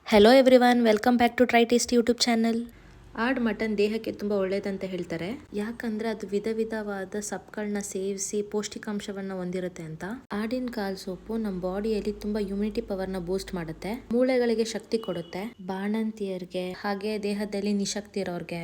Hello everyone, welcome back to try tasty YouTube channel. ಆಡ್ mutton ದೇಹಕ್ಕೆ ತುಂಬ ಒಳ್ಳೇದಂತ ಹೇಳ್ತಾರೆ. ಯಾಕಂದ್ರೆ ಅದು ವಿಧವಾದ ಸೊಪ್ಪುಗಳನ್ನ ಸೇವಿಸಿ ಪೌಷ್ಟಿಕಾಂಶವನ್ನ ಹೊಂದಿರುತ್ತೆ ಅಂತ. ಆಡಿನ ಕಾಲ್ ಸೊಪ್ಪು ನಮ್ಮ ಬಾಡಿಯಲ್ಲಿ ತುಂಬಾ ಇಮ್ಯುನಿಟಿ ಪವರ್ನ ಬೂಸ್ಟ್ ಮಾಡುತ್ತೆ, ಮೂಳೆಗಳಿಗೆ ಶಕ್ತಿ ಕೊಡುತ್ತೆ. ಬಾಣಂತಿಯರಿಗೆ ಹಾಗೆ ದೇಹದಲ್ಲಿ ನಿಶಕ್ತಿ ಇರೋರ್ಗೆ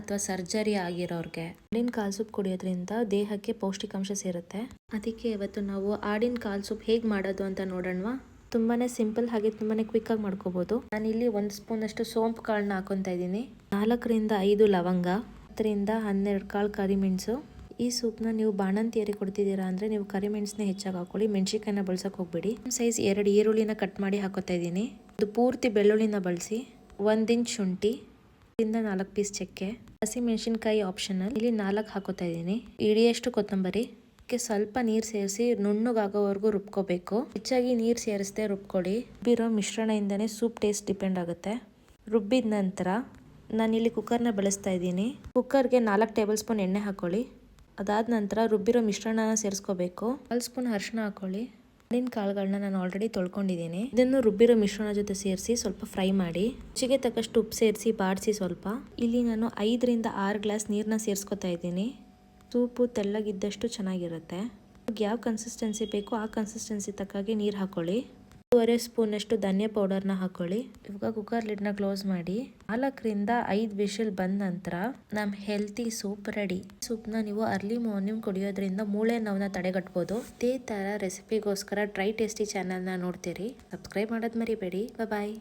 ಅಥವಾ ಸರ್ಜರಿ ಆಗಿರೋರ್ಗೆ ಆಡಿನ ಕಾಲ್ ಸೂಪ್ ಕುಡಿಯೋದ್ರಿಂದ ದೇಹಕ್ಕೆ ಪೌಷ್ಟಿಕಾಂಶ ಸೇರುತ್ತೆ. ಅದಕ್ಕೆ ಇವತ್ತು ನಾವು ಆಡಿನ ಕಾಲ್ ಸೂಪ್ ಹೇಗ್ ಮಾಡೋದು ಅಂತ ನೋಡೋಣವಾ. ತುಂಬಾನೇ ಸಿಂಪಲ್ ಹಾಗೆ ತುಂಬಾನೇ ಕ್ವಿಕ್ ಆಗಿ ಮಾಡ್ಕೋಬಹುದು. ನಾನು ಇಲ್ಲಿ 1 ಸ್ಪೂನ್ ಅಷ್ಟು ಸೋಂಪು ಕಾಳನ್ನ ಹಾಕೊಂತಾ ಇದ್ದೀನಿ. 4 ರಿಂದ 5 ಲವಂಗ, 10 ರಿಂದ 12 ಕಾಳು ಕರಿಮೆಣಸು. ಈ ಸೂಪ್ನ ನೀವು ಬಾಣಂತಿಯರಿಗೆ ಕೊಡ್ತಿದ್ದೀರಾ ಅಂದ್ರೆ ನೀವು ಕರಿಮೆಣಸನ್ನ ಹೆಚ್ಚಾಗಿ ಹಾಕೊಳ್ಳಿ, ಮೆಣಸಿನಕಾಯಿನ ಬಳಸಕ್ ಹೋಗ್ಬೇಡಿ. ಸೈಜ್ 2 ಈರುಳ್ಳಿನ ಕಟ್ ಮಾಡಿ ಹಾಕೋತಾ ಇದ್ದೀನಿ. ಇದು ಪೂರ್ತಿ ಬೆಳ್ಳುಳ್ಳಿನ ಬಳಸಿ. 1 ಇಂಚ್ ಶುಂಠಿ, 4 ಪೀಸ್ ಚಕ್ಕೆ, ಹಸಿ ಮೆಣಸಿನಕಾಯಿ ಆಪ್ಷನಲ್. ಇಲ್ಲಿ 4 ಹಾಕೋತಾ ಇದ್ದೀನಿ. ಇಡಿಯಷ್ಟು ಕೊತ್ತಂಬರಿ. ಸ್ವಲ್ಪ ನೀರ್ ಸೇರಿಸಿ ನುಣ್ಣಗಾಗೋವರೆಗೂ ರುಬ್ಕೋಬೇಕು. ಹೆಚ್ಚಾಗಿ ನೀರ್ ಸೇರಿಸದೆ ರುಬ್ಕೊಳ್ಳಿ. ರುಬ್ಬಿರೋ ಮಿಶ್ರಣದಿಂದನೇ ಸೂಪ್ ಟೇಸ್ಟ್ ಡಿಪೆಂಡ್ ಆಗುತ್ತೆ. ರುಬ್ಬಿದ ನಂತರ ನಾನಿಲ್ಲಿ ಕುಕ್ಕರ್ನ ಬಳಸ್ತಾ ಇದ್ದೀನಿ. ಕುಕ್ಕರ್ಗೆ 4 ಟೇಬಲ್ ಸ್ಪೂನ್ ಎಣ್ಣೆ ಹಾಕೊಳ್ಳಿ. ಅದಾದ ನಂತರ ರುಬ್ಬಿರೋ ಮಿಶ್ರಣನ ಸೇರಿಸ್ಕೋಬೇಕು. 1 ಸ್ಪೂನ್ ಅರಿಶಿನ ಹಾಕೊಳ್ಳಿ. ಆಡಿನ ಕಾಳುಗಳನ್ನ ನಾನು ಆಲ್ರೆಡಿ ತೊಳ್ಕೊಂಡಿದ್ದೀನಿ. ಇದನ್ನು ರುಬ್ಬಿರೋ ಮಿಶ್ರಣ ಜೊತೆ ಸೇರಿಸಿ ಸ್ವಲ್ಪ ಫ್ರೈ ಮಾಡಿ. ರುಚಿಗೆ ತಕ್ಕಷ್ಟು ಉಪ್ಪು ಸೇರಿಸಿ ಬಾಡಿಸಿ ಸ್ವಲ್ಪ. ಇಲ್ಲಿ ನಾನು 5 ರಿಂದ 6 ಗ್ಲಾಸ್ ನೀರನ್ನ ಸೇರಿಸ್ಕೊತಾ ಇದ್ದೀನಿ. ಸೂಪು ತೆಳ್ಳಗಿದ್ದಷ್ಟು ಚೆನ್ನಾಗಿರುತ್ತೆ. ಯಾವ ಕನ್ಸಿಸ್ಟೆನ್ಸಿ ಬೇಕೋ ಆ ಕನ್ಸಿಸ್ಟೆನ್ಸಿ ತಕ್ಕಾಗಿ ನೀರು ಹಾಕೊಳ್ಳಿ. 2.5 ಸ್ಪೂನ್ ಅಷ್ಟು ಧನಿಯಾ ಪೌಡರ್ನ ಹಾಕೊಳ್ಳಿ. ಇವಾಗ ಕುಕ್ಕರ್ ಲಿಡ್ನ ಕ್ಲೋಸ್ ಮಾಡಿ. 4 ರಿಂದ 5 ವಿಷಲ್ ಬಂದ ನಂತರ ನಮ್ಮ ಹೆಲ್ತಿ ಸೂಪ್ ರೆಡಿ. ಸೂಪ್ನ ನೀವು ಅರ್ಲಿ ಮಾರ್ನಿಂಗ್ ಕುಡಿಯೋದ್ರಿಂದ ಮೂಳೆ ನೋವನ್ನ ತಡೆಗಟ್ಟಬಹುದು. ಇದೇ ತರ ರೆಸಿಪಿಗೋಸ್ಕರ ಟ್ರೈ ಟೇಸ್ಟಿ ಚಾನಲ್ನ ನೋಡ್ತೀರಿ. ಸಬ್ಸ್ಕ್ರೈಬ್ ಮಾಡೋದು ಮರಿಬೇಡಿ. ಬಾಯ್.